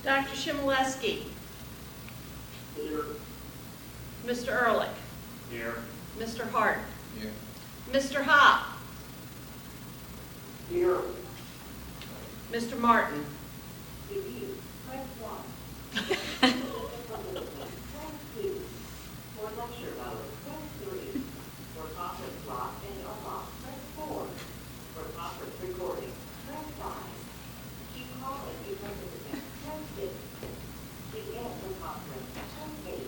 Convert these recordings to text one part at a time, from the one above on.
Dr. Shimeleski. Here. Mr. Ehrlich. Here. Mr. Hart. Here. Mr. Hop. Here. Mr. Martin. For lecture mode, press 3. For conference block and unlock, press 4. For conference recording, press 5. To call and be participant, press 6. To end the conference, press 8.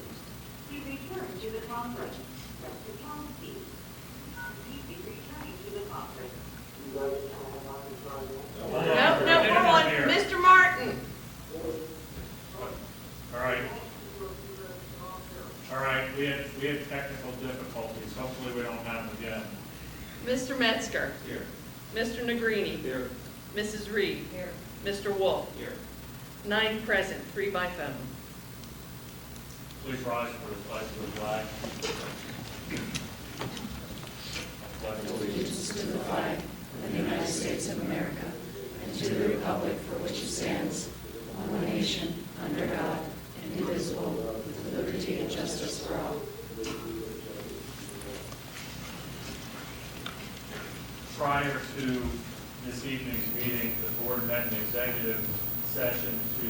To return to the conference, press the pound key. Repeat the returning to the conference. No, come on, Mr. Martin. All right, we had technical difficulties. Hopefully we don't have them again. Mr. Metzger. Here. Mr. Negrini. Here. Mrs. Reed. Here. Mr. Wolf. Here. 9 present, 3 by phone. Please rise for the pledge of the flag. Allegiance to the flag of the United States of America and to the republic for which it stands, one nation, under God, indivisible, with liberty and justice for all. Prior to this evening's meeting, the board met in executive session to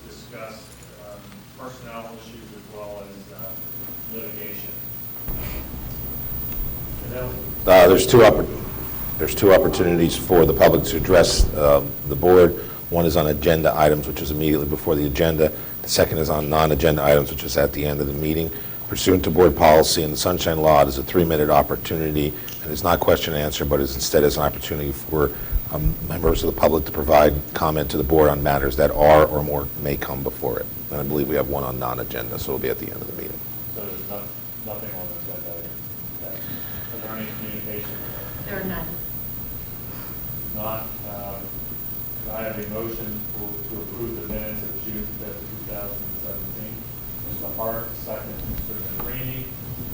discuss personnel issues as well as litigation. There's two opportunities for the public to address the board. One is on agenda items, which is immediately before the agenda. The second is on non-agenda items, which is at the end of the meeting. Pursuant to board policy and the Sunshine Law, it is a 3-minute opportunity, and it's not question and answer, but it's instead is an opportunity for members of the public to provide comment to the board on matters that are or more may come before it. And I believe we have one on non-agenda, so it'll be at the end of the meeting. So there's nothing on the agenda item. Okay. Are there any communications? There are none. Not. Could I have a motion to approve the minutes of June 5th, 2017? Mr. Hart, second. Mr. Negrini,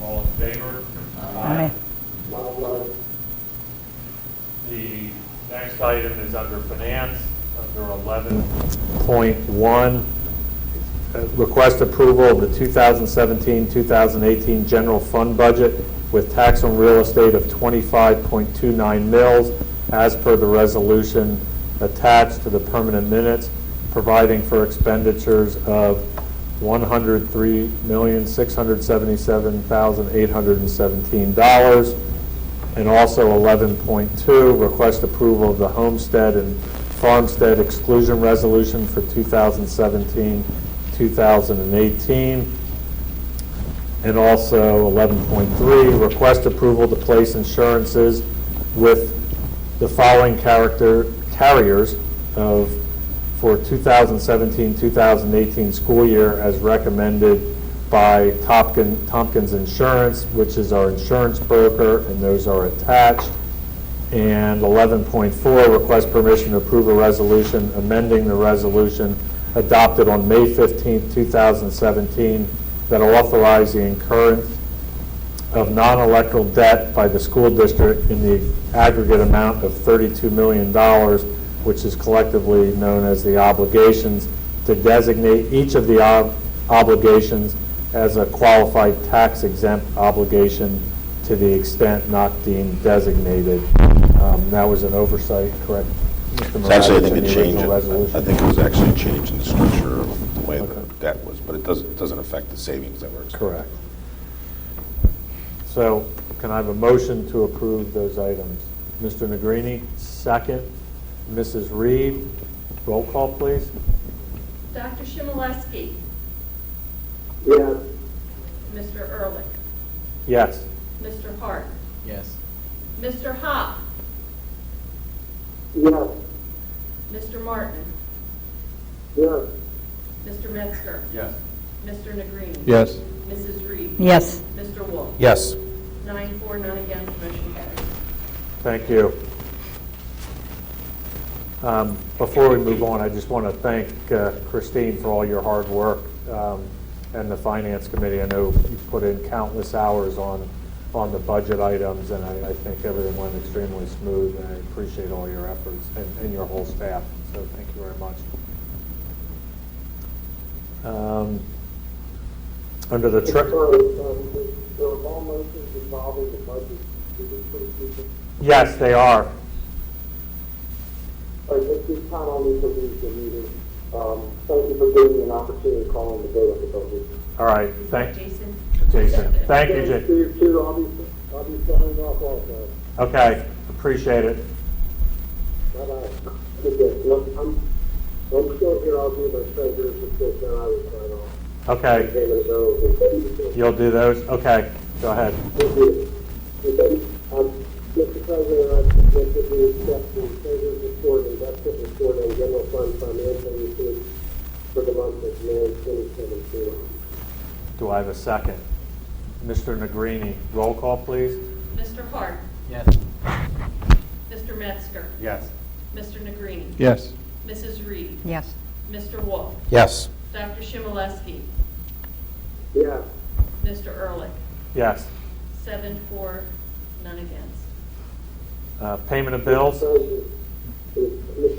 all in favor? Aye. The next item is under finance, under 11.1. Request approval of the 2017-2018 general fund budget with tax on real estate of 25.29 mils as per the resolution attached to the permanent minutes, providing for expenditures of $103,677,817. And also 11.2, request approval of the homestead and farmstead exclusion resolution for 2017-2018. And also 11.3, request approval to place insurances with the following carriers for 2017-2018 school year as recommended by Tompkins Insurance, which is our insurance broker, and those are attached. And 11.4, request permission to approve a resolution amending the resolution adopted on May 15, 2017 that authorize the incurrence of non-electoral debt by the school district in the aggregate amount of $32 million, which is collectively known as the obligations, to designate each of the obligations as a qualified tax-exempt obligation to the extent not deemed designated. That was an oversight, correct? Mr. So actually, I think Moravich, in it the changed. original resolution? I think it was actually changed in the structure of the way Okay. the debt was, but it doesn't affect the savings that were expected. Correct. So can I have a motion to approve those items? Mr. Negrini, second. Mrs. Reed, roll call, please. Dr. Shimeleski. Yes. Mr. Ehrlich. Yes. Mr. Hart. Yes. Mr. Hop. Yes. Mr. Martin. Yes. Mr. Metzger. Yes. Mr. Negrini. Yes. Mrs. Reed. Yes. Mr. Wolf. Yes. 9 for, none against, motion carries. Thank you. Before we move on, I just want to thank Christine for all your hard work and the Finance Committee. I know you put in countless hours on the budget items, and I think everything went extremely smooth, and I appreciate all your efforts and your whole staff. So thank you very much. Under the, There are all motions involving the budget. Is this pretty simple? yes, they are. All right, this time I'll need to leave the meeting. Thank you for giving me an opportunity to call in the vote on the budget. All right, thank Jason? Jason. Thank you, Thank Jason. you, too. I'll be signing off also. Okay, appreciate it. Bye-bye. Good day. Look, I'm still here. I'll do my treasurer's report, then I will sign off. Okay, Payment of bills and things. you'll do those? Okay, go ahead. Mr. President, I suggest that we accept the treasurer's report, investment report, and general fund financial receipts for the month of May 2017. Do I have a second? Mr. Negrini, roll call, please. Mr. Hart? Yes. Mr. Metzger? Yes. Mr. Negrini? Yes. Mrs. Reed? Yes. Mr. Wolf? Yes. Dr. Shimeleski? Yes. Mr. Ehrlich? Yes. 7 for, none against. Payment of bills? Mr.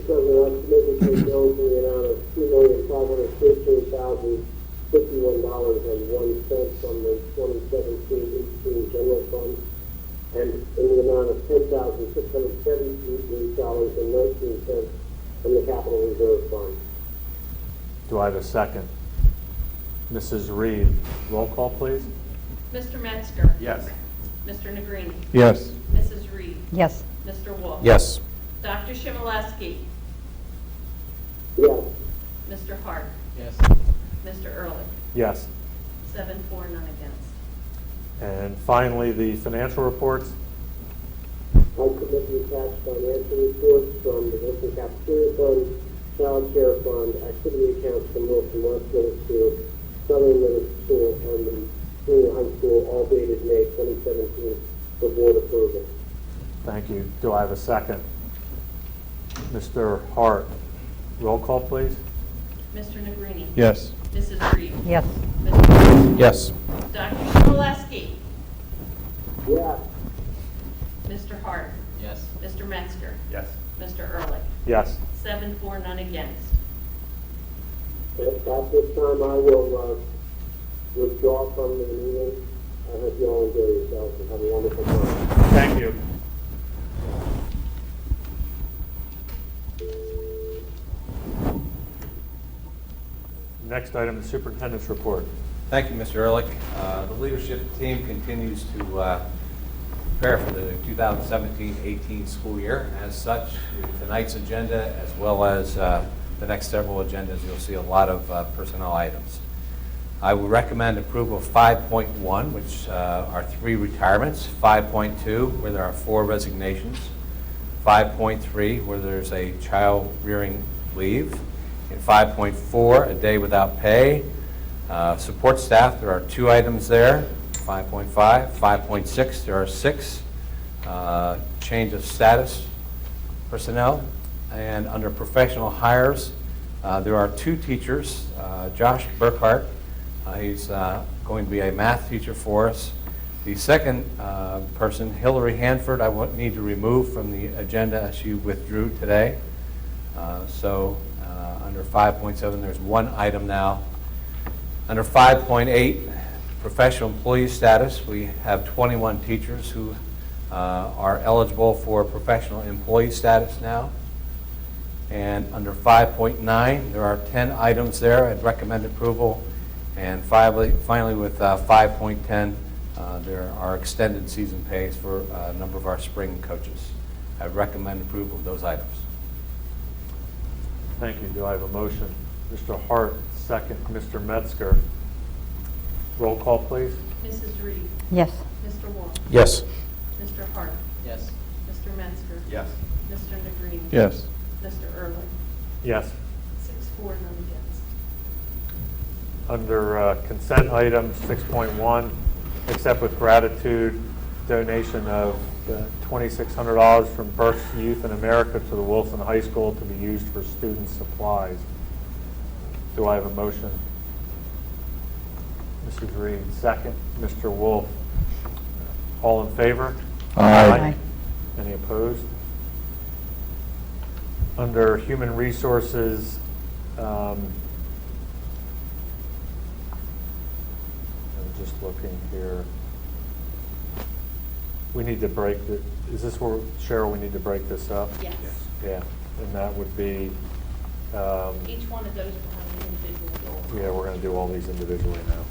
President, I submit to pay bills in the amount of $2,513,051.01 from the 2017-18 general fund, and in the amount of $10,673.19 from the capital reserve fund. Do I have a second? Mrs. Reed, roll call, please. Mr. Metzger? Yes. Mr. Negrini? Yes. Mrs. Reed? Yes. Mr. Wolf? Yes. Dr. Shimeleski? Yes. Mr. Hart? Yes. Mr. Ehrlich? Yes. 7 for, none against. And finally, the financial reports? I submit the attached financial reports from the Wilson Cafeteria Fund, Child Care Fund, activity accounts from Wilson West Middle School, Southern Middle School, and the Junior High School, all dated May 2017, for board approval. Thank you. Do I have a second? Mr. Hart, roll call, please. Mr. Negrini? Yes. Mrs. Reed? Yes. Mr. Wolf? Yes. Dr. Shimeleski? Yes. Mr. Hart? Yes. Mr. Metzger? Yes. Mr. Ehrlich? Yes. 7 for, none against. At this time, I will withdraw from the meeting. I hope you all enjoy yourselves and have a wonderful time. Thank you. Next item, the superintendent's report. Thank you, Mr. Ehrlich. The leadership team continues to prepare for the 2017-18 school year. As such, tonight's agenda, as well as the next several agendas, you'll see a lot of personnel items. I would recommend approval of 5.1, which are 3 retirements, 5.2, where there are 4 resignations, 5.3, where there's a child rearing leave, and 5.4, a day without pay. Support staff, there are 2 items there, 5.5. 5.6, there are 6. Change of status personnel. And under professional hires, there are 2 teachers. Josh Burkhart, he's going to be a math teacher for us. The second person, Hillary Hanford, I need to remove from the agenda as she withdrew today. Under 5.7, there's 1 item now. Under 5.8, professional employee status, we have 21 teachers who are eligible for professional employee status now. And under 5.9, there are 10 items there. I'd recommend approval. And finally with 5.10, there are extended season pays for a number of our spring coaches. I recommend approval of those items. Thank you. Do I have a motion? Mr. Hart, second. Mr. Metzger. Roll call, please. Mrs. Reed? Yes. Mr. Wolf? Yes. Mr. Hart? Yes. Mr. Metzger? Yes. Mr. Negrini? Yes. Mr. Ehrlich? Yes. 6 for, none against. Under consent items, 6.1, accept with gratitude donation of $2,600 from Birth Youth in America to the Wilson High School to be used for student supplies. Do I have a motion? Mrs. Reed, second. Mr. Wolf. All in favor? Aye. Any opposed? Under Human Resources, just looking here. We need to break the, is this where, Cheryl, we need to break this up? Yes. Yeah, and that would be, Each one of those will have an individual goal. yeah, we're going to do all these individually now.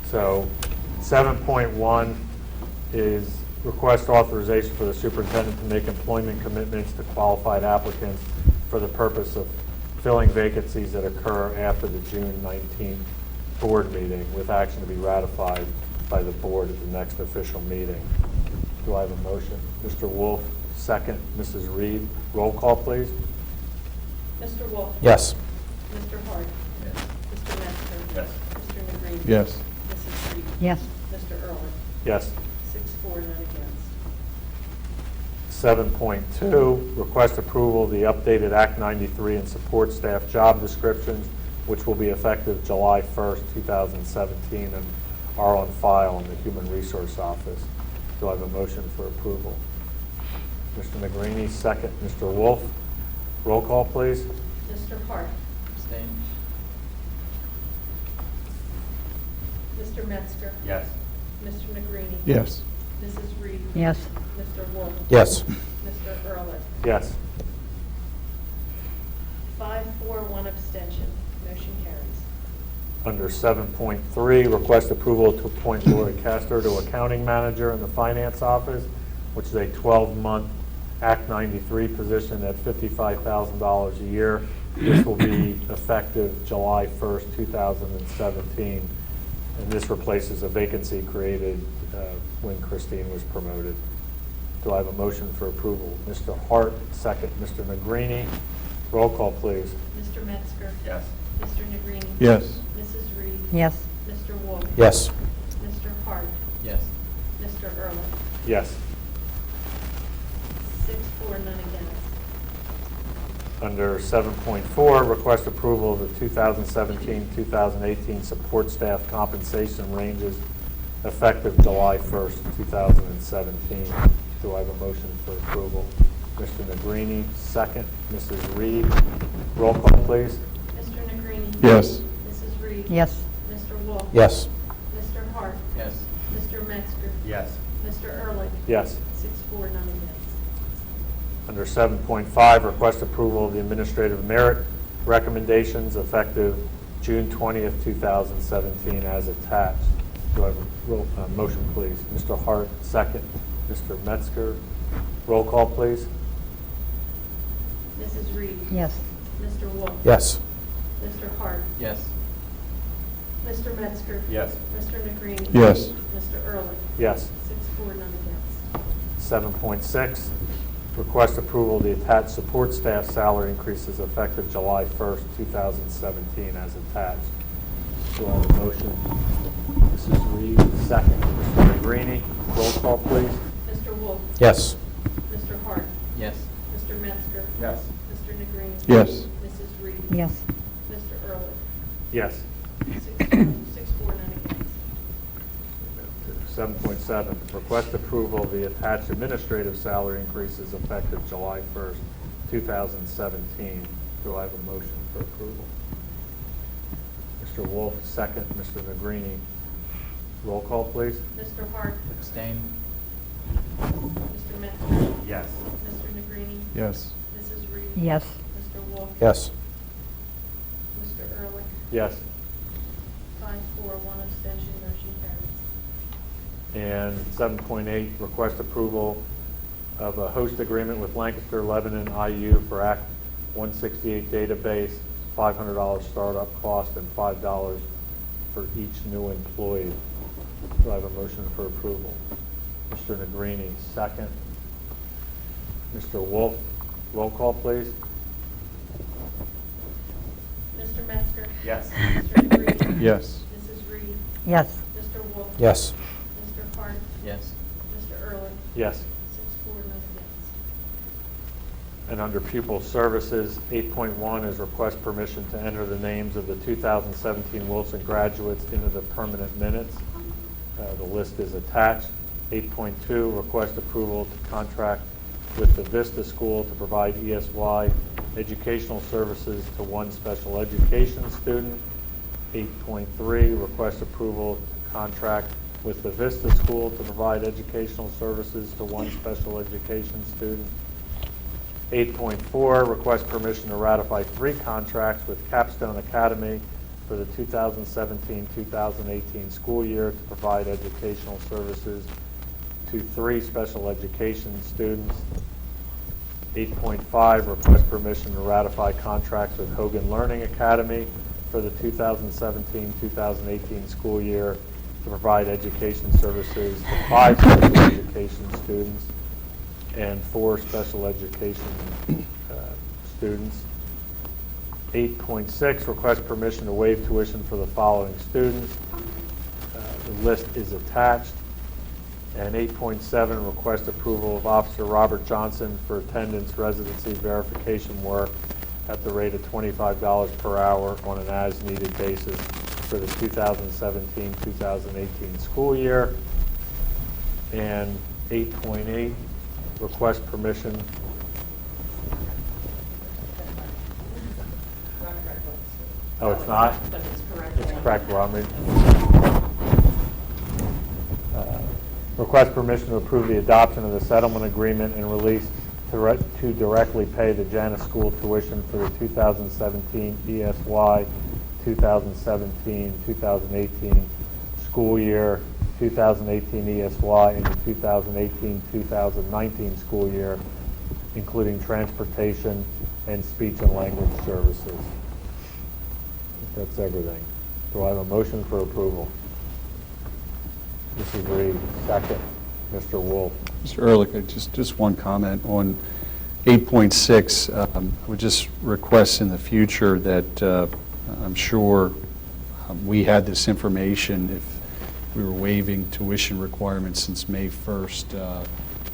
So 7.1 is request authorization for the superintendent to make employment commitments to qualified applicants for the purpose of filling vacancies that occur after the June 19th board meeting, with action to be ratified by the board at the next official meeting. Do I have a motion? Mr. Wolf, second. Mrs. Reed, roll call, please. Mr. Wolf? Yes. Mr. Hart? Yes. Mr. Metzger? Yes. Mr. Negrini? Yes. Mrs. Reed? Yes. Mr. Ehrlich? Yes. 6-4, none against. 7.2, request approval of the updated Act 93 and support staff job descriptions, which will be effective July 1st, 2017, and are on file in the Human Resource Office. Do I have a motion for approval? Mr. Negrini, second. Mr. Wolf, roll call, please. Mr. Hart? Abstain. Mr. Metzger? Yes. Mr. Negrini? Yes. Mrs. Reed? Yes. Mr. Wolf? Yes. Mr. Ehrlich? Yes. 5-4, 1 abstention. Motion carries. Under 7.3, request approval to appoint Lori Kester to accounting manager in the finance office, which is a 12-month Act 93 position at $55,000 a year. This will be effective July 1st, 2017. And this replaces a vacancy created when Christine was promoted. Do I have a motion for approval? Mr. Hart, second. Mr. Negrini, roll call, please. Mr. Metzger? Yes. Mr. Negrini? Yes. Mrs. Reed? Yes. Mr. Wolf? Yes. Mr. Hart? Yes. Mr. Ehrlich? Yes. 6-4, none against. Under 7.4, request approval of the 2017-2018 support staff compensation ranges effective July 1st, 2017. Do I have a motion for approval? Mr. Negrini, second. Mrs. Reed, roll call, please. Mr. Negrini? Yes. Mrs. Reed? Yes. Mr. Wolf? Yes. Mr. Hart? Yes. Mr. Metzger? Yes. Mr. Ehrlich? Yes. 6-4, none against. Under 7.5, request approval of the administrative merit recommendations effective June 20th, 2017, as attached. Do I have a motion, please? Mr. Hart, second. Mr. Metzger, roll call, please. Mrs. Reed? Yes. Mr. Wolf? Yes. Mr. Hart? Yes. Mr. Metzger? Yes. Mr. Negrini? Yes. Mr. Ehrlich? Yes. 6-4, none against. 7.6, request approval of the attached support staff salary increases effective July 1st, 2017, as attached. Do I have a motion? Mrs. Reed, second. Mr. Negrini, roll call, please. Mr. Wolf? Yes. Mr. Hart? Yes. Mr. Metzger? Yes. Mr. Negrini? Yes. Mrs. Reed? Yes. Mr. Ehrlich? Yes. 6-4, none against. 7.7, request approval of the attached administrative salary increases effective July 1st, 2017. Do I have a motion for approval? Mr. Wolf, second. Mr. Negrini, roll call, please. Mr. Hart? Abstain. Mr. Metzger? Yes. Mr. Negrini? Yes. Mrs. Reed? Yes. Mr. Wolf? Yes. Mr. Ehrlich? Yes. 5-4, 1 abstention, motion carries. And 7.8, request approval of a host agreement with Lancaster Lebanon IU for Act 168 database, $500 startup cost and $5 for each new employee. Do I have a motion for approval? Mr. Negrini, second. Mr. Wolf, roll call, please. Mr. Metzger? Yes. Mr. Negrini? Yes. Mrs. Reed? Yes. Mr. Wolf? Yes. Mr. Hart? Yes. Mr. Ehrlich? Yes. 6-4, none against. And under pupil services, 8.1 is request permission to enter the names of the 2017 Wilson graduates into the permanent minutes. The list is attached. 8.2, request approval to contract with the Vista School to provide ESY educational services to one special education student. 8.3, request approval to contract with the Vista School to provide educational services to one special education student. 8.4, request permission to ratify 3 contracts with Capstone Academy for the 2017-2018 school year to provide educational services to 3 special education students. 8.5, request permission to ratify contracts with Hogan Learning Academy for the 2017-2018 school year to provide education services to 5 special education students and 4 special education students. 8.6, request permission to waive tuition for the following students. The list is attached. And 8.7, request approval of Officer Robert Johnson for attendance residency verification work at the rate of $25 per hour on an as-needed basis for the 2017-2018 school year. And 8.8, request permission. Oh, it's not? But it's correct. It's correct, Robin. Request permission to approve the adoption of the settlement agreement and release to directly pay the Janus School tuition for the 2017 ESY 2017-2018 school year, 2018 ESY, and the 2018-2019 school year, including transportation and speech and language services. That's everything. Do I have a motion for approval? Mrs. Reed, second. Mr. Wolf. Mr. Ehrlich, just one comment on 8.6. I would just request in the future that I'm sure we had this information if we were waiving tuition requirements since May 1st,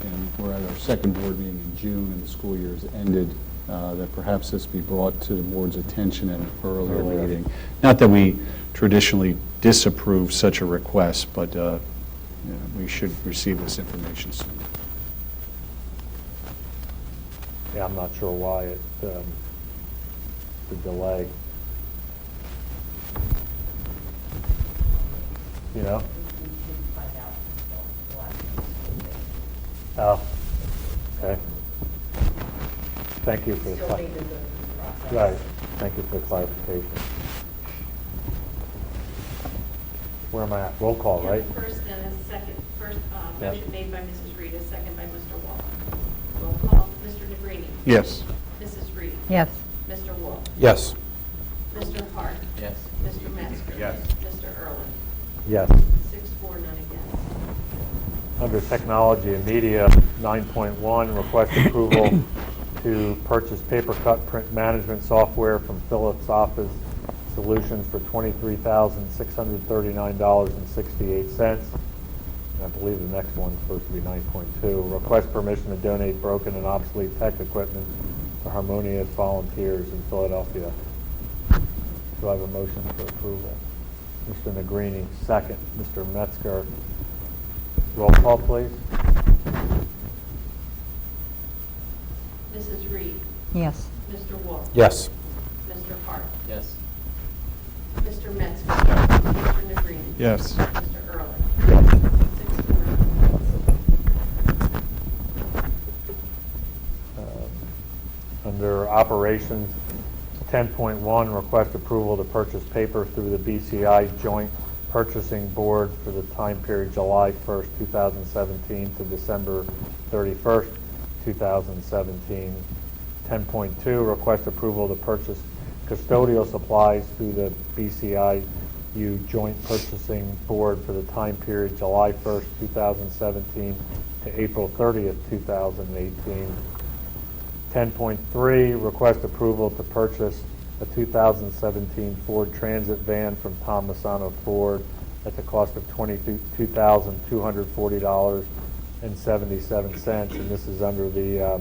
and we're at our second board meeting in June and the school year has ended, that perhaps this be brought to the board's attention at an earlier meeting. Not that we traditionally disapprove such a request, but we should receive this information soon. Yeah, I'm not sure why the delay. You know? Oh, okay. Thank you for the right. Thank you for the clarification. Where am I at? Roll call, Yeah, right? First and a second. First, Yep. motion made by Mrs. Reed, a second by Mr. Wolf. Roll call, Mr. Negrini. Yes. Mrs. Reed. Yes. Mr. Wolf. Yes. Mr. Hart. Yes. Mr. Metzger. Yes. Mr. Ehrlich. Yes. 6-4, none against. Under Technology and Media, 9.1, request approval to purchase paper cut print management software from Philips Office Solutions for $23,639.68. I believe the next one's supposed to be 9.2. Request permission to donate broken and obsolete tech equipment to Harmonious Volunteers in Philadelphia. Do I have a motion for approval? Mr. Negrini, second. Mr. Metzger. Roll call, please. Mrs. Reed. Yes. Mr. Wolf. Yes. Mr. Hart. Yes. Mr. Metzger. Mr. Negrini. Yes. Mr. Ehrlich. Yes. 6-4, none against. Under Operations, 10.1, request approval to purchase paper through the BCI Joint Purchasing Board for the time period July 1st, 2017 to December 31st, 2017. 10.2, request approval to purchase custodial supplies through the BCIU Joint Purchasing Board for the time period July 1st, 2017 to April 30th, 2018. 10.3, request approval to purchase a 2017 Ford Transit van from Tom Masano Ford at the cost of $22,240.77, and this is under the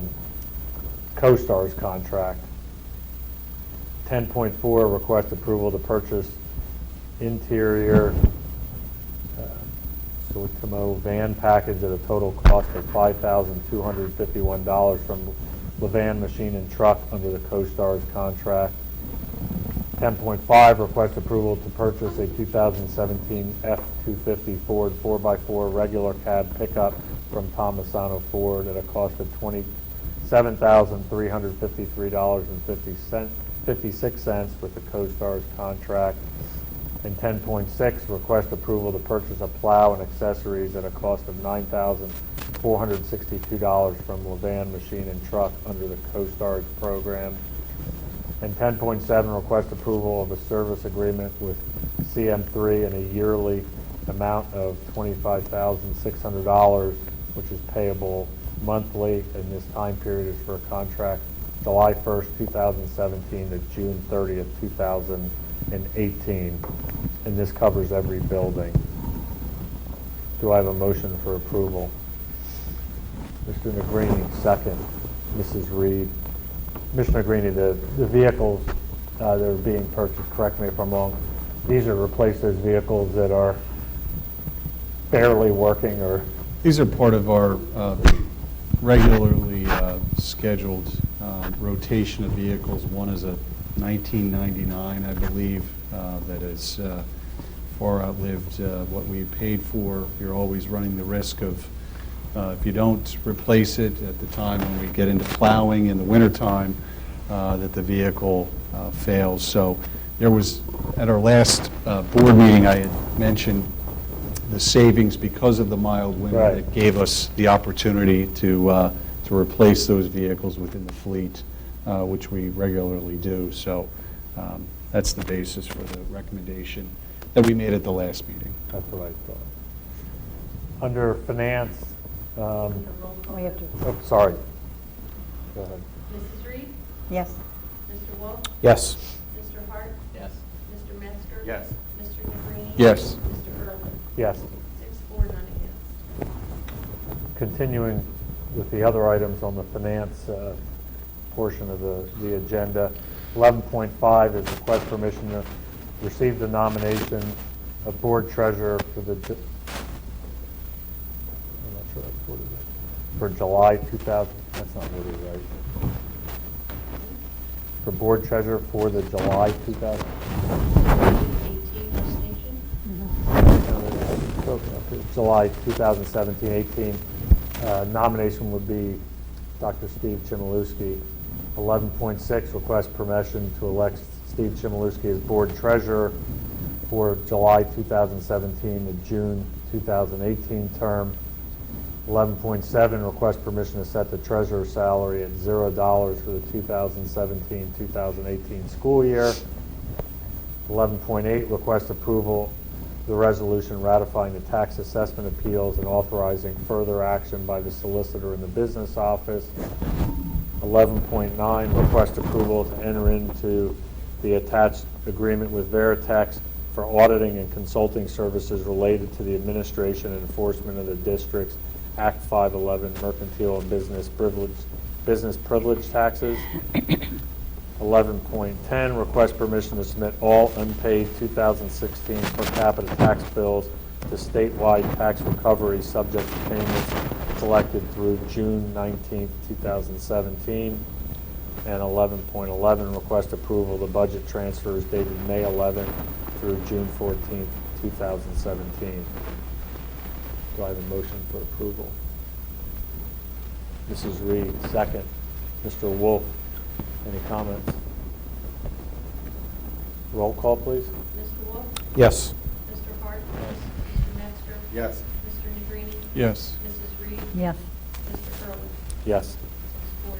CoStarz contract. 10.4, request approval to purchase interior Sortimo van package at a total cost of $5,251 from Levan Machine and Truck under the CoStarz contract. 10.5, request approval to purchase a 2017 F-250 Ford 4x4 regular cab pickup from Tomasano Ford at a cost of $27,353.56 with the CoStarz contract. And 10.6, request approval to purchase a plow and accessories at a cost of $9,462 from Levan Machine and Truck under the CoStarz program. And 10.7, request approval of a service agreement with CM3 in a yearly amount of $25,600, which is payable monthly, and this time period is for a contract July 1st, 2017 to June 30th, 2018. And this covers every building. Do I have a motion for approval? Mr. Negrini, second. Mrs. Reed. Mr. Negrini, the vehicles that are being purchased, correct me if I'm wrong, these are to replace those vehicles that are barely working or? These are part of our regularly scheduled rotation of vehicles. One is a 1999, I believe, that has far outlived what we paid for. You're always running the risk of, if you don't replace it at the time when we get into plowing in the wintertime, that the vehicle fails. So there was, at our last board meeting, I had mentioned the savings because of the mild winter. Right. That gave us the opportunity to replace those vehicles within the fleet, which we regularly do. So that's the basis for the recommendation that we made at the last meeting. That's what I thought. Under finance, We have to, oh, sorry. Go ahead. Mrs. Reed? yes. Mr. Wolf? Yes. Mr. Hart? Yes. Mr. Metzger? Yes. Mr. Negrini? Yes. Mr. Ehrlich? Yes. 6-4, none against. Continuing with the other items on the finance portion of the agenda, 11.5 is request permission to receive the nomination of board treasurer for the, I'm not sure what is it, for July 2000, that's not really right. For board treasurer for the July 2000. 18 resignation? July 2017-18. Nomination would be Dr. Steve Chmielewski. 11.6, request permission to elect Steve Chmielewski as board treasurer for July 2017 to June 2018 term. 11.7, request permission to set the treasurer's salary at $0 for the 2017-2018 school year. 11.8, request approval of the resolution ratifying the tax assessment appeals and authorizing further action by the solicitor in the business office. 11.9, request approval to enter into the attached agreement with Veritex for auditing and consulting services related to the administration and enforcement of the district's Act 511 mercantile and business privilege taxes. 11.10, request permission to submit all unpaid 2016 per capita tax bills to statewide tax recovery subject to payments collected through June 19, 2017. And 11.11, request approval of the budget transfers dated May 11 through June 14, 2017. Do I have a motion for approval? Mrs. Reed, second. Mr. Wolf, any comments? Roll call, please. Mr. Wolf? Yes. Mr. Hart? Mr. Metzger? Yes. Mr. Negrini? Yes. Mrs. Reed? Yes. Mr. Ehrlich? Yes. 6-4, none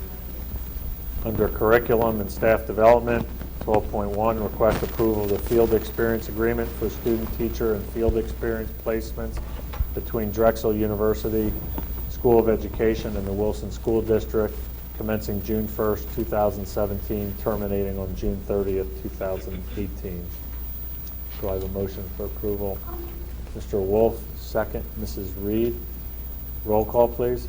against. Under curriculum and staff development, 12.1, request approval of the field experience agreement for student, teacher, and field experience placements between Drexel University School of Education and the Wilson School District, commencing June 1st, 2017, terminating on June 30th, 2018. Do I have a motion for approval? Mr. Wolf, second. Mrs. Reed, roll call, please.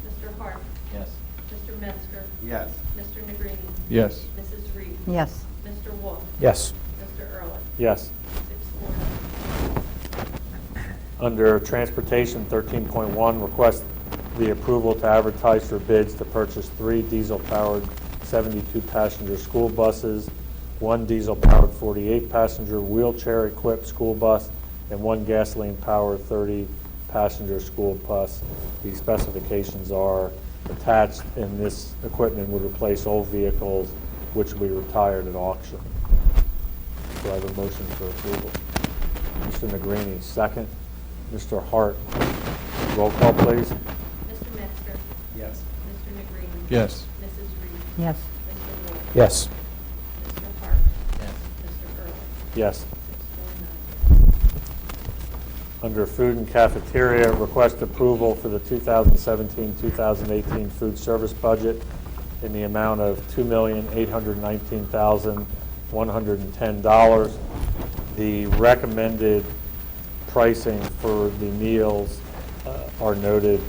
Mr. Hart? Yes. Mr. Metzger? Yes. Mr. Negrini? Yes. Mrs. Reed? Yes. Mr. Wolf? Yes. Mr. Ehrlich? Yes. 6-4, none against. Under Transportation, 13.1, request the approval to advertise for bids to purchase 3 diesel-powered 72-passenger school buses 1 diesel-powered 48-passenger wheelchair-equipped school bus, and 1 gasoline-powered 30-passenger school bus. The specifications are attached, and this equipment would replace old vehicles which will be retired at auction. Do I have a motion for approval? Mr. Negrini, second. Mr. Hart, roll call, please. Mr. Metzger. Yes. Mr. Negrini. Yes. Mrs. Reed. Yes. Mr. Wolf. Yes. Mr. Hart. Yes. Mr. Ehrlich. Yes. 6, 4, 9 yes. Under Food and Cafeteria, request approval for the 2017-2018 food service budget in the amount of $2,819,110. The recommended pricing for the meals are noted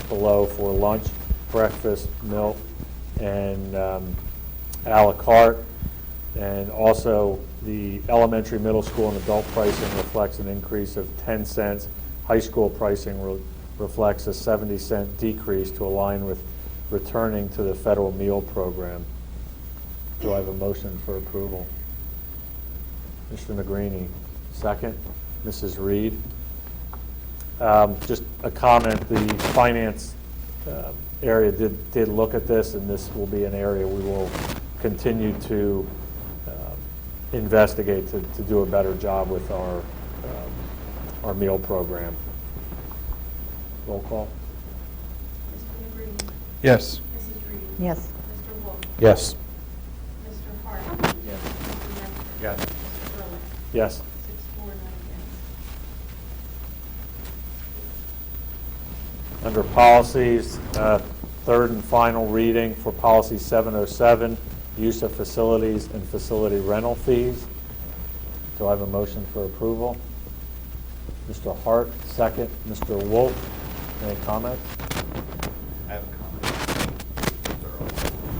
below for lunch, breakfast, milk, and a la carte. And also, the elementary, middle school, and adult pricing reflects an increase of 10 cents. High school pricing reflects a 70-cent decrease to align with returning to the federal meal program. Do I have a motion for approval? Mr. Negrini, second. Mrs. Reed. Just a comment, the finance area did look at this, and this will be an area we will continue to investigate to do a better job with our meal program. Roll call. Mr. Negrini. Yes. Mrs. Reed. Yes. Mr. Wolf. Yes. Mr. Hart. Yes. Mr. Metzger. Yes. Mr. Ehrlich. Yes. 6, 4, 9 yes. Under policies, third and final reading for policy 707, use of facilities and facility rental fees. Do I have a motion for approval? Mr. Hart, second. Mr. Wolf, any comments? I have a comment.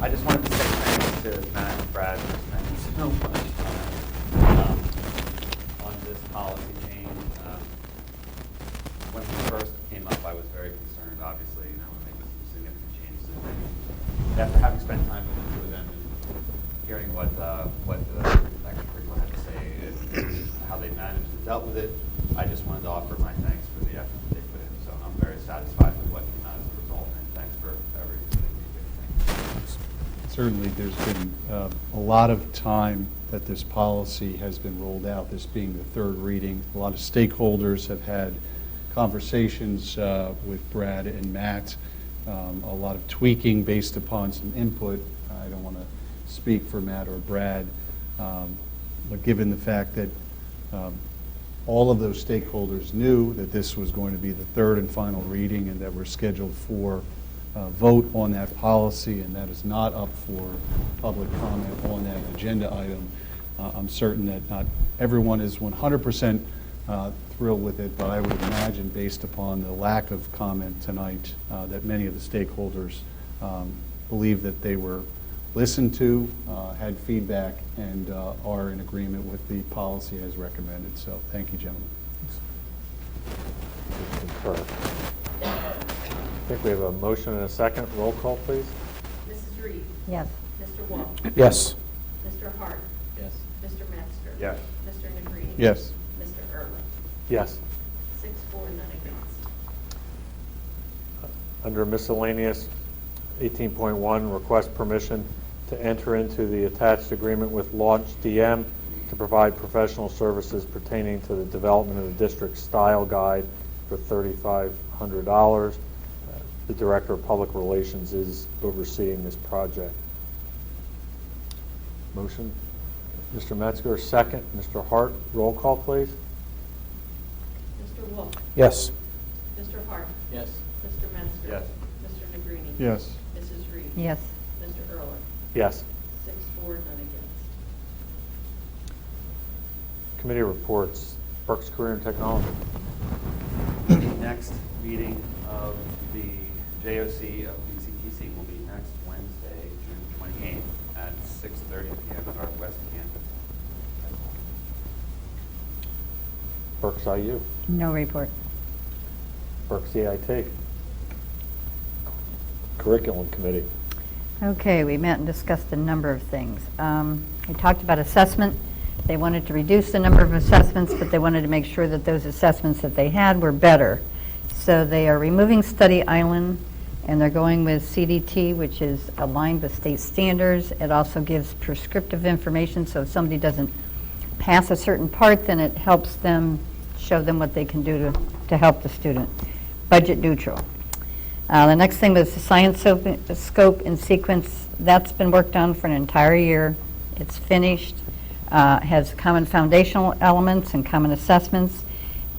I just wanted to say thanks to Matt and Brad for spending so much time on this policy change. When it first came up, I was very concerned, obviously, we're making some significant changes. And after having spent time with the two of them and hearing what the extracurricular had to say and how they managed and dealt with it, I just wanted to offer my thanks for the effort that they put in. So I'm very satisfied with what came out as a result, and thanks for everything they did. Thank you. Certainly, there's been a lot of time that this policy has been rolled out, this being the third reading. A lot of stakeholders have had conversations with Brad and Matt, a lot of tweaking based upon some input. I don't want to speak for Matt or Brad, but given the fact that all of those stakeholders knew that this was going to be the third and final reading and that we're scheduled for vote on that policy, and that is not up for public comment on that agenda item. I'm certain that not everyone is 100% thrilled with it, but I would imagine, based upon the lack of comment tonight, that many of the stakeholders believe that they were listened to, had feedback, and are in agreement with the policy as recommended. So thank you, gentlemen. Concur. I think we have a motion and a second. Roll call, please. Mrs. Reed. Yes. Mr. Wolf. Yes. Mr. Hart. Yes. Mr. Metzger. Yes. Mr. Negrini. Yes. Mr. Ehrlich. Yes. 6, 4, none against. Under miscellaneous, 18.1, request permission to enter into the attached agreement with Launch DM to provide professional services pertaining to the development of the district's style guide for $3,500. The Director of Public Relations is overseeing this project. Motion? Mr. Metzger, second. Mr. Hart, roll call, please. Mr. Wolf. Yes. Mr. Hart. Yes. Mr. Metzger. Yes. Mr. Negrini. Yes. Mrs. Reed. Yes. Mr. Ehrlich. Yes. 6, 4, none against. Committee reports. Berks Career and Technology. The next meeting of the JOC of BCTC will be next Wednesday, June 28th at 6:30 p.m. at our West Campus. Berks IU. No report. Berks CIT. Curriculum Committee. Okay, we met and discussed a number of things. We talked about assessment. They wanted to reduce the number of assessments, but they wanted to make sure that those assessments that they had were better. So they are removing Study Island, and they're going with CDT, which is aligned with state standards. It also gives prescriptive information, so if somebody doesn't pass a certain part, then it helps them, show them what they can do to help the student. Budget neutral. The next thing was the science scope and sequence. That's been worked on for an entire year. It's finished. Has common foundational elements and common assessments,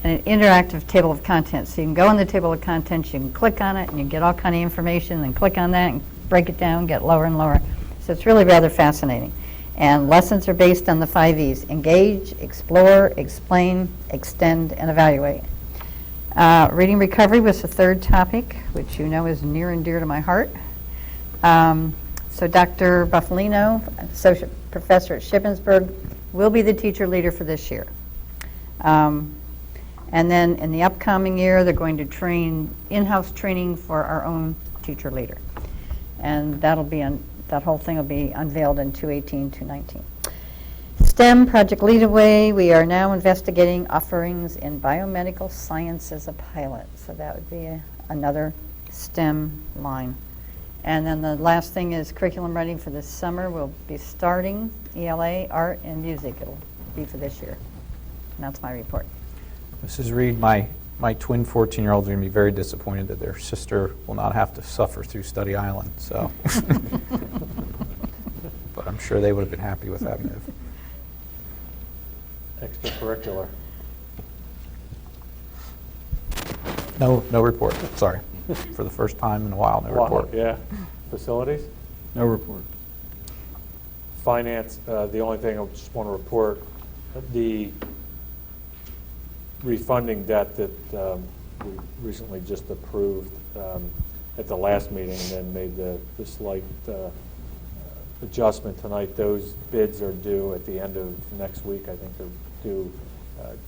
and an interactive table of contents. So you can go in the table of contents, you can click on it, and you get all kind of information, and click on that and break it down, get lower and lower. So it's really rather fascinating. And lessons are based on the 5 E's: engage, explore, explain, extend, and evaluate. Reading recovery was the third topic, which you know is near and dear to my heart. So Dr. Buffalino, associate professor at Shippensburg, will be the teacher leader for this year. And then in the upcoming year, they're going to train in-house training for our own teacher leader. And that whole thing will be unveiled in 2018-219. STEM, Project Leadaway, we are now investigating offerings in biomedical science as a pilot. So that would be another STEM line. And then the last thing is curriculum writing for this summer. We'll be starting ELA, art, and music. It'll be for this year. And that's my report. Mrs. Reed, my twin 14-year-olds are going to be very disappointed that their sister will not have to suffer through Study Island. So, but I'm sure they would have been happy with that move. Extracurricular. No report. Sorry. For the first time in a while, no report. Yeah. Facilities? No report. Finance, the only thing I just want to report, the refunding debt that we recently just approved at the last meeting and then made the slight adjustment tonight. Those bids are due at the end of next week. I think they're due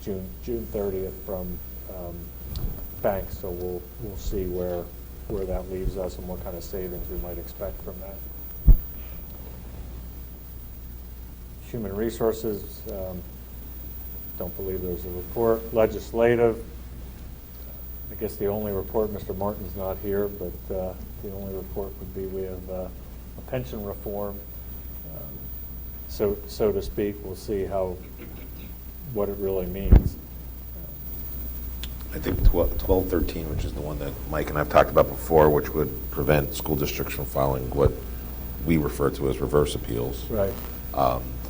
June 30th from banks, so we'll see where that leaves us and what kind of savings we might expect from that. Human resources, don't believe there's a report. Legislative, I guess the only report, Mr. Martin's not here, but the only report would be we have a pension reform, so to speak. We'll see what it really means. I think 1213, which is the one that Mike and I've talked about before, which would prevent school districts from filing what we refer to as reverse appeals. Right.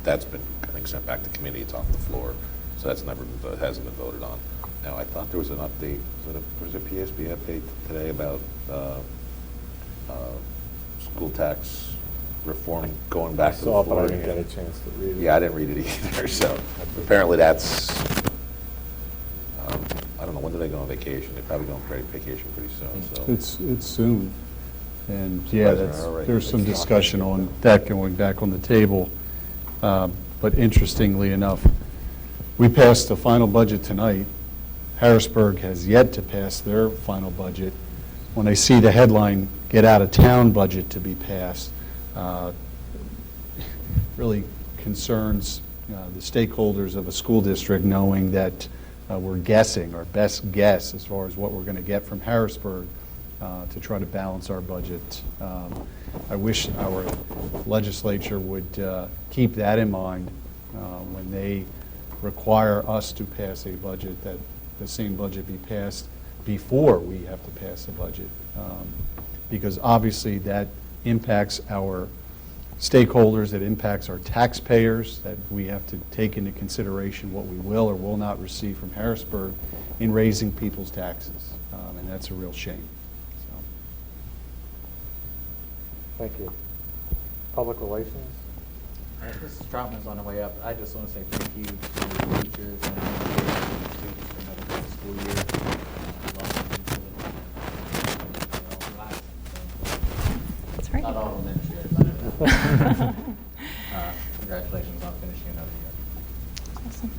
That's been, I think, sent back to committee. It's off the floor, so hasn't been voted on. Now, I thought there was an update. Was there a PSB update today about school tax reform going back to the floor? But I didn't get a chance to read it. Yeah, I didn't read it either. So apparently that's. I don't know, when do they go on vacation? They're probably going on vacation pretty soon. So It's soon. And yeah, President, there's some discussion on that going back on the table. But interestingly enough, we passed the final budget tonight. Harrisburg has yet to pass their final budget. When I see the headline, "Get Out of Town budget to be passed," really concerns the stakeholders of a school district, knowing that we're guessing, our best guess as far as what we're going to get from Harrisburg to try to balance our budget. I wish our legislature would keep that in mind when they require us to pass a budget, that the same budget be passed before we have to pass a budget. Because obviously that impacts our stakeholders, it impacts our taxpayers, that we have to take into consideration what we will or will not receive from Harrisburg in raising people's taxes. And that's a real shame. So. Thank you. Public relations? Mrs. Troutman's on the way up. I just want to say thank you to the teachers and the students for another great school year. That's right. Not all of them this year, but congratulations on finishing another year. Awesome.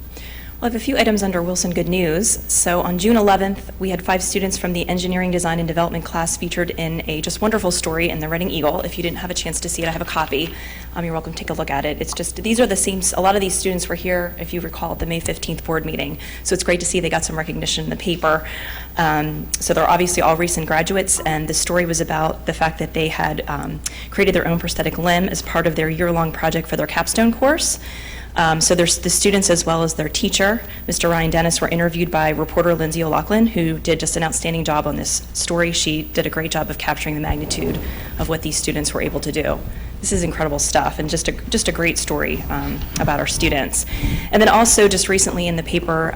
I have a few items under Wilson Good News. So on June 11th, we had 5 students from the Engineering, Design, and Development class featured in a just wonderful story in the Reading Eagle. If you didn't have a chance to see it, I have a copy. You're welcome to take a look at it. It's just, these are the same, a lot of these students were here, if you recall, at the May 15th board meeting. So it's great to see they got some recognition in the paper. So they're obviously all recent graduates, and the story was about the fact that they had created their own prosthetic limb as part of their year-long project for their capstone course. So there's the students as well as their teacher, Mr. Ryan Dennis, were interviewed by reporter Lindsay O'Loughlin, who did just an outstanding job on this story. She did a great job of capturing the magnitude of what these students were able to do. This is incredible stuff, and just a great story about our students. And then also just recently in the paper,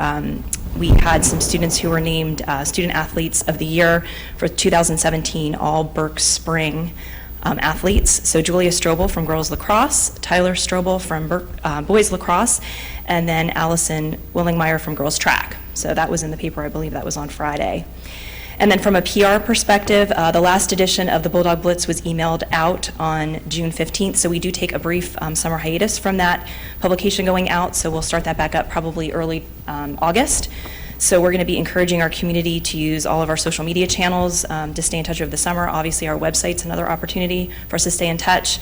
we had some students who were named Student Athletes of the Year for 2017, all Burke Spring athletes. So Julia Strobel from girls lacrosse, Tyler Strobel from boys lacrosse, and then Allison Willingmeyer from girls track. So that was in the paper, I believe that was on Friday. And then from a PR perspective, the last edition of the Bulldog Blitz was emailed out on June 15th, so we do take a brief summer hiatus from that publication going out, so we'll start that back up probably early August. So we're going to be encouraging our community to use all of our social media channels to stay in touch over the summer. Obviously, our website's another opportunity for us to stay in touch.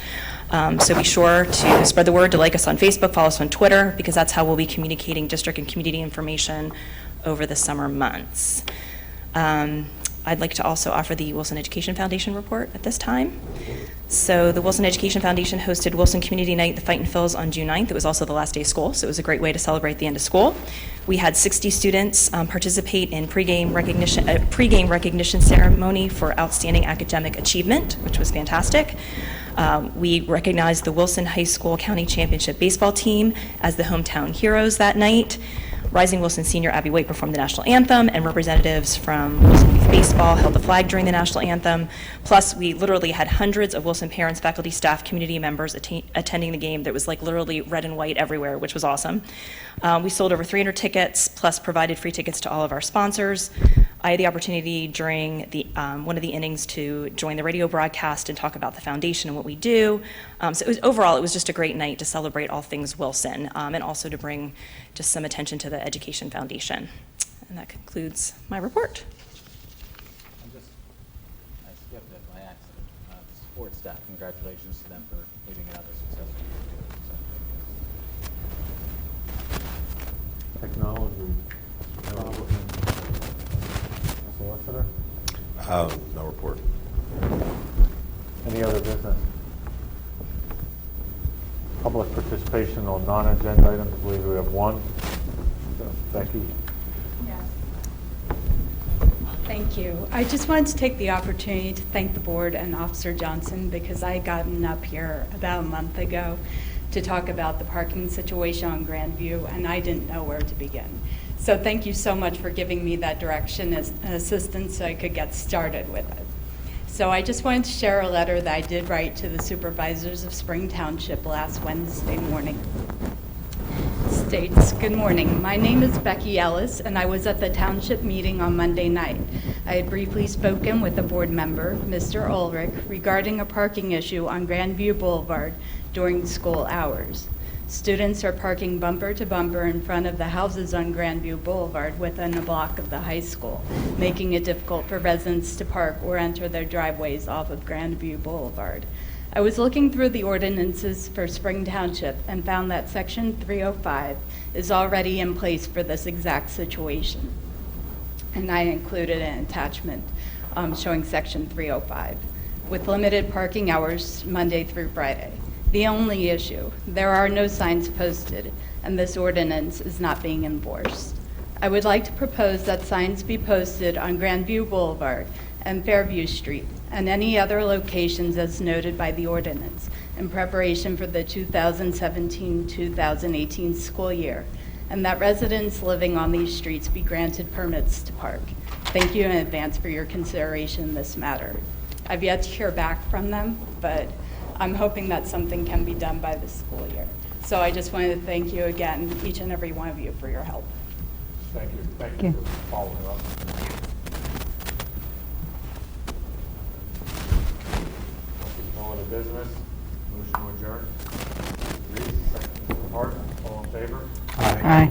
So be sure to spread the word, to like us on Facebook, follow us on Twitter, because that's how we'll be communicating district and community information over the summer months. I'd like to also offer the Wilson Education Foundation report at this time. So the Wilson Education Foundation hosted Wilson Community Night, the Fight and Fills, on June 9th. It was also the last day of school, so it was a great way to celebrate the end of school. We had 60 students participate in pregame recognition ceremony for outstanding academic achievement, which was fantastic. We recognized the Wilson High School County Championship baseball team as the hometown heroes that night. Rising Wilson senior Abby White performed the national anthem, and representatives from Wilson Youth Baseball held the flag during the national anthem. Plus, we literally had hundreds of Wilson parents, faculty, staff, community members attending the game. That was like literally red and white everywhere, which was awesome. We sold over 300 tickets, plus provided free tickets to all of our sponsors. I had the opportunity during the one of the innings to join the radio broadcast and talk about the foundation and what we do. So overall, it was just a great night to celebrate all things Wilson, and also to bring just some attention to the Education Foundation. And that concludes my report. I skipped it by accident. Support staff, congratulations to them for leaving it out a successful year. Technology. Solicitor? No report. Any other business? Public participation on non-agenda items, I believe we have one. So, Becky? Yes. Thank you. I just wanted to take the opportunity to thank the board and Officer Johnson, because I had gotten up here about a month ago to talk about the parking situation on Grandview, and I didn't know where to begin. So thank you so much for giving me that direction and assistance so I could get started with it. So I just wanted to share a letter that I did write to the supervisors of Spring Township last Wednesday morning. States, good morning. My name is Becky Ellis, and I was at the township meeting on Monday night. I had briefly spoken with a board member, Mr. Ulrich, regarding a parking issue on Grandview Boulevard during school hours. Students are parking bumper to bumper in front of the houses on Grandview Boulevard within a block of the high school, making it difficult for residents to park or enter their driveways off of Grandview Boulevard. I was looking through the ordinances for Spring Township and found that Section 305 is already in place for this exact situation. And I included an attachment showing Section 305 with limited parking hours Monday through Friday. The only issue, there are no signs posted, and this ordinance is not being enforced. I would like to propose that signs be posted on Grandview Boulevard and Fairview Street and any other locations as noted by the ordinance in preparation for the 2017-2018 school year, and that residents living on these streets be granted permits to park. Thank you in advance for your consideration in this matter. I've yet to hear back from them, but I'm hoping that something can be done by the school year. So I just wanted to thank you again, each and every one of you, for your help. Thank you. Thank you for following up. All the business. Motion to adjourn. Reese, second part. All in favor? Aye.